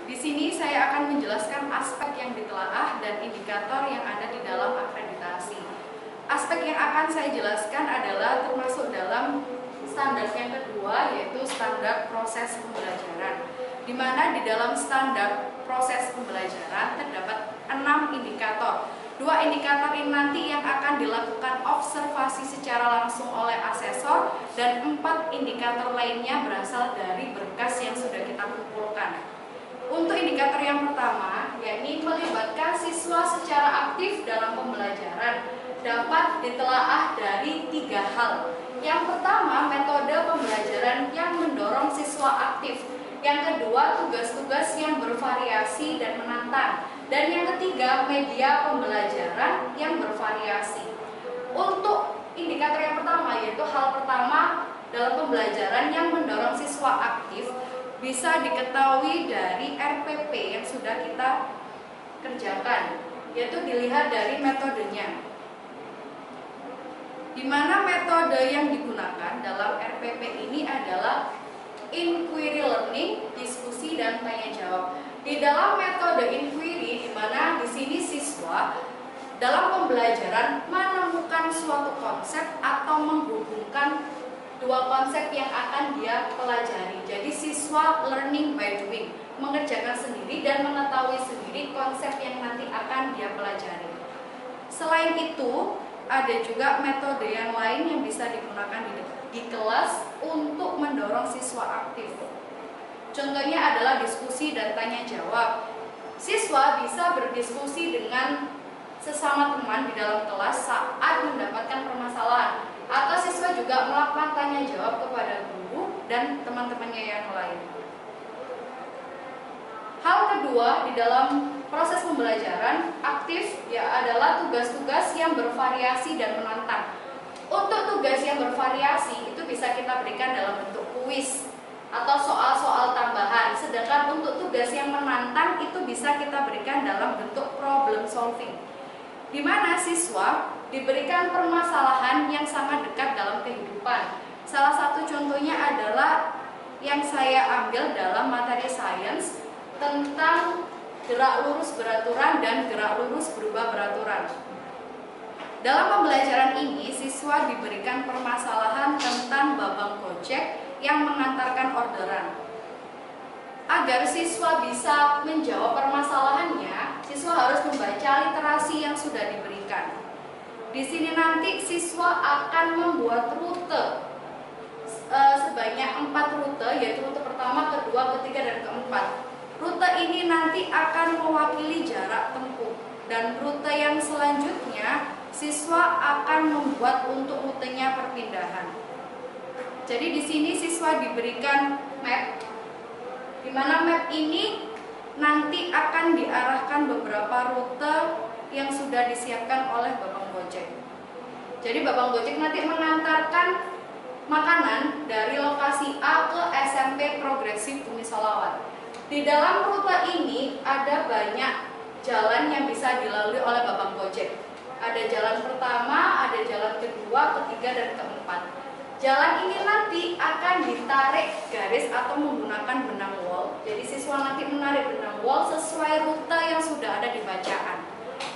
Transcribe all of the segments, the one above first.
Di sini saya akan menjelaskan aspek yang ditelaah dan indikator yang ada di dalam akreditasi. Aspek yang akan saya jelaskan adalah termasuk dalam standar yang kedua, yaitu standar proses pembelajaran. Di mana di dalam standar proses pembelajaran terdapat 6 indikator. 2 indikator ini nanti yang akan dilakukan observasi secara langsung oleh asesor, dan 4 indikator lainnya berasal dari berkas yang sudah kita kumpulkan. Untuk indikator yang pertama, yakni melibatkan siswa secara aktif dalam pembelajaran, dapat ditelaah dari 3 hal. Yang pertama, metode pembelajaran yang mendorong siswa aktif. Yang kedua, tugas-tugas yang bervariasi dan menantang. Dan yang ketiga, media pembelajaran yang bervariasi. Untuk indikator yang pertama, yaitu hal pertama dalam pembelajaran yang mendorong siswa aktif, bisa diketahui dari RPP yang sudah kita kerjakan, yaitu dilihat dari metodenya. Di mana metode yang digunakan dalam RPP ini adalah inquiry learning, diskusi dan tanya jawab. Di dalam metode inquiry, di mana di sini siswa dalam pembelajaran menemukan suatu konsep atau menghubungkan 2 konsep yang akan dia pelajari. Jadi siswa learning by doing, mengerjakan sendiri dan mengetahui sendiri konsep yang nanti akan dia pelajari. Selain itu, ada juga metode yang lain yang bisa digunakan di kelas untuk mendorong siswa aktif. Contohnya adalah diskusi dan tanya jawab. Siswa bisa berdiskusi dengan sesama teman di dalam kelas saat mendapatkan permasalahan, atau siswa juga melakukan tanya jawab kepada guru dan teman-temannya yang lain. Hal kedua di dalam proses pembelajaran aktif adalah tugas-tugas yang bervariasi dan menantang. Untuk tugas yang bervariasi itu bisa kita berikan dalam bentuk kuis atau soal-soal tambahan. Sedangkan untuk tugas yang menantang itu bisa kita berikan dalam bentuk problem solving, di mana siswa diberikan permasalahan yang sangat dekat dalam kehidupan. Salah satu contohnya adalah yang saya ambil dalam materi sains tentang gerak lurus beraturan dan gerak lurus berubah beraturan. Dalam pembelajaran ini, siswa diberikan permasalahan tentang babang Gojek yang mengantarkan orderan. Agar siswa bisa menjawab permasalahannya, siswa harus membaca literasi yang sudah diberikan. Di sini nanti siswa akan membuat rute sebanyak 4 rute, yaitu rute pertama, kedua, ketiga, dan keempat. Rute ini nanti akan mewakili jarak tempuh, dan rute yang selanjutnya siswa akan membuat untuk rutenya perpindahan. Jadi di sini siswa diberikan map, di mana map ini nanti akan diarahkan beberapa rute yang sudah disiapkan oleh Babang Gojek. Jadi Babang Gojek nanti mengantarkan makanan dari lokasi A ke SMP Progresif Bumi Sholawat. Di dalam rute ini ada banyak jalan yang bisa dilalui oleh Babang Gojek. Ada jalan pertama, ada jalan kedua, ketiga, dan keempat. Jalan ini nanti akan ditarik garis atau menggunakan benang wol. Jadi siswa nanti menarik benang wol sesuai rute yang sudah ada di bacaan.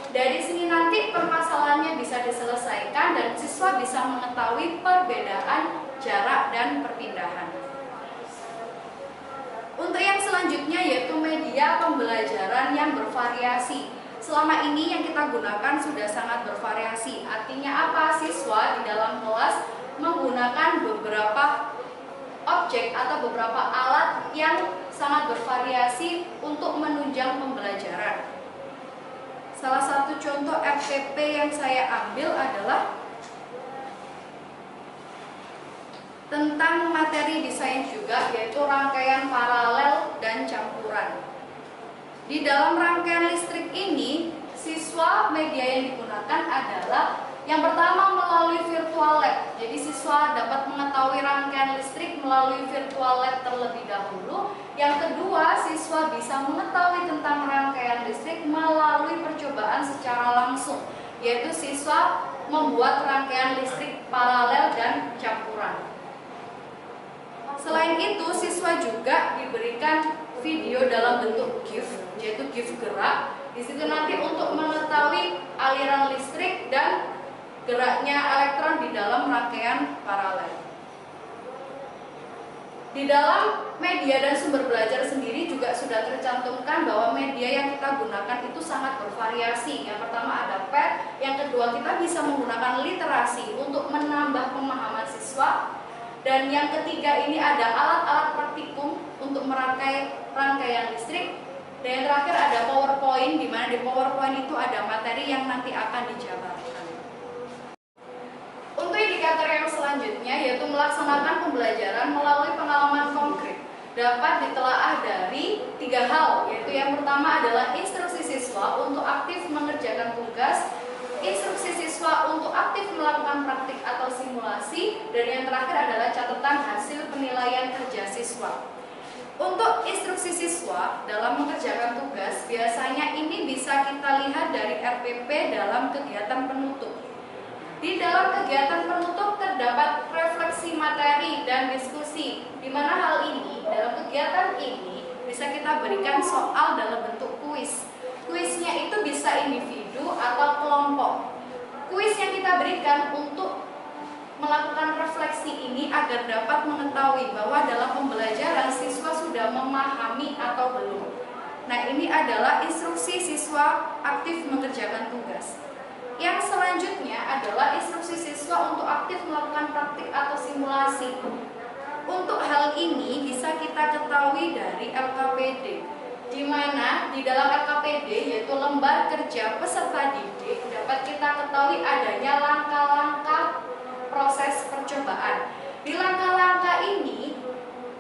Dari sini nanti permasalahannya bisa diselesaikan dan siswa bisa mengetahui perbedaan jarak dan perpindahan. Untuk yang selanjutnya yaitu media pembelajaran yang bervariasi. Selama ini yang kita gunakan sudah sangat bervariasi. Artinya apa? Siswa di dalam kelas menggunakan beberapa objek atau beberapa alat yang sangat bervariasi untuk menunjang pembelajaran. Salah satu contoh FPP yang saya ambil adalah tentang materi desain juga, yaitu rangkaian paralel dan campuran. Di dalam rangkaian listrik ini, siswa media yang digunakan adalah yang pertama melalui virtual lab. Jadi siswa dapat mengetahui rangkaian listrik melalui virtual lab terlebih dahulu. Yang kedua, siswa bisa mengetahui tentang rangkaian listrik melalui percobaan secara langsung, yaitu siswa membuat rangkaian listrik paralel dan campuran. Selain itu, siswa juga diberikan video dalam bentuk GIF, yaitu GIF gerak. Di situ nanti untuk mengetahui aliran listrik dan geraknya elektron di dalam rangkaian paralel. Di dalam media dan sumber belajar sendiri juga sudah tercantumkan bahwa media yang kita gunakan itu sangat bervariasi. Yang pertama ada pad, yang kedua kita bisa menggunakan literasi untuk menambah pemahaman siswa, dan yang ketiga ini ada alat-alat praktikum untuk merangkai rangkaian listrik, dan yang terakhir ada PowerPoint, di mana di PowerPoint itu ada materi yang nanti akan dijabarkan. Untuk indikator yang selanjutnya yaitu melaksanakan pembelajaran melalui pengalaman konkret, dapat ditelaah dari 3 hal, yaitu yang pertama adalah instruksi siswa untuk aktif mengerjakan tugas, instruksi siswa untuk aktif melakukan praktik atau simulasi, dan yang terakhir adalah catatan hasil penilaian kerja siswa. Untuk instruksi siswa dalam mengerjakan tugas, biasanya ini bisa kita lihat dari RPP dalam kegiatan penutup. Di dalam kegiatan penutup terdapat refleksi materi dan diskusi, di mana hal ini, dalam kegiatan ini bisa kita berikan soal dalam bentuk kuis. Kuisnya itu bisa individu atau kelompok. Kuis yang kita berikan untuk melakukan refleksi ini agar dapat mengetahui bahwa dalam pembelajaran siswa sudah memahami atau belum. Nah, ini adalah instruksi siswa aktif mengerjakan tugas. Yang selanjutnya adalah instruksi siswa untuk aktif melakukan praktik atau simulasi. Untuk hal ini bisa kita ketahui dari LKPD, di mana di dalam LKPD yaitu lembar kerja peserta didik dapat kita ketahui adanya langkah-langkah proses percobaan. Di langkah-langkah ini,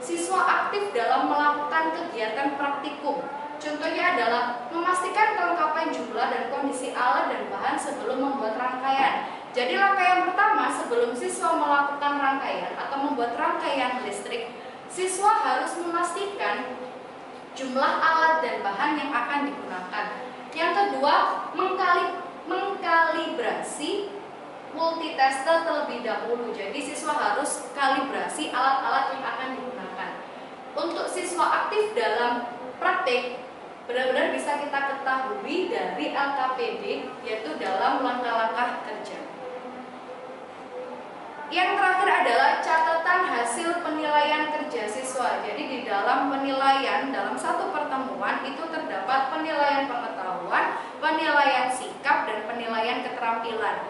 siswa aktif dalam melakukan kegiatan praktikum. Contohnya adalah memastikan kelengkapan jumlah dan kondisi alat dan bahan sebelum membuat rangkaian. Jadi rangkaian pertama sebelum siswa melakukan rangkaian atau membuat rangkaian listrik, siswa harus memastikan jumlah alat dan bahan yang akan digunakan. Yang kedua, mengkalibrasi multitester terlebih dahulu. Jadi siswa harus kalibrasi alat-alat yang akan digunakan. Untuk siswa aktif dalam praktik, benar-benar bisa kita ketahui dari LKPD, yaitu dalam langkah-langkah kerja. Yang terakhir adalah catatan hasil penilaian kerja siswa. Jadi di dalam penilaian, dalam satu pertemuan itu terdapat penilaian pengetahuan, penilaian sikap, dan penilaian keterampilan.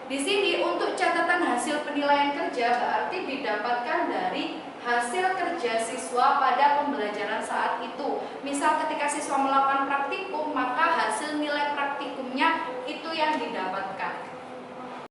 Di sini untuk catatan hasil penilaian kerja berarti didapatkan dari hasil kerja siswa pada pembelajaran saat itu. Misal ketika siswa melakukan praktikum, maka hasil nilai praktikumnya itu yang didapatkan.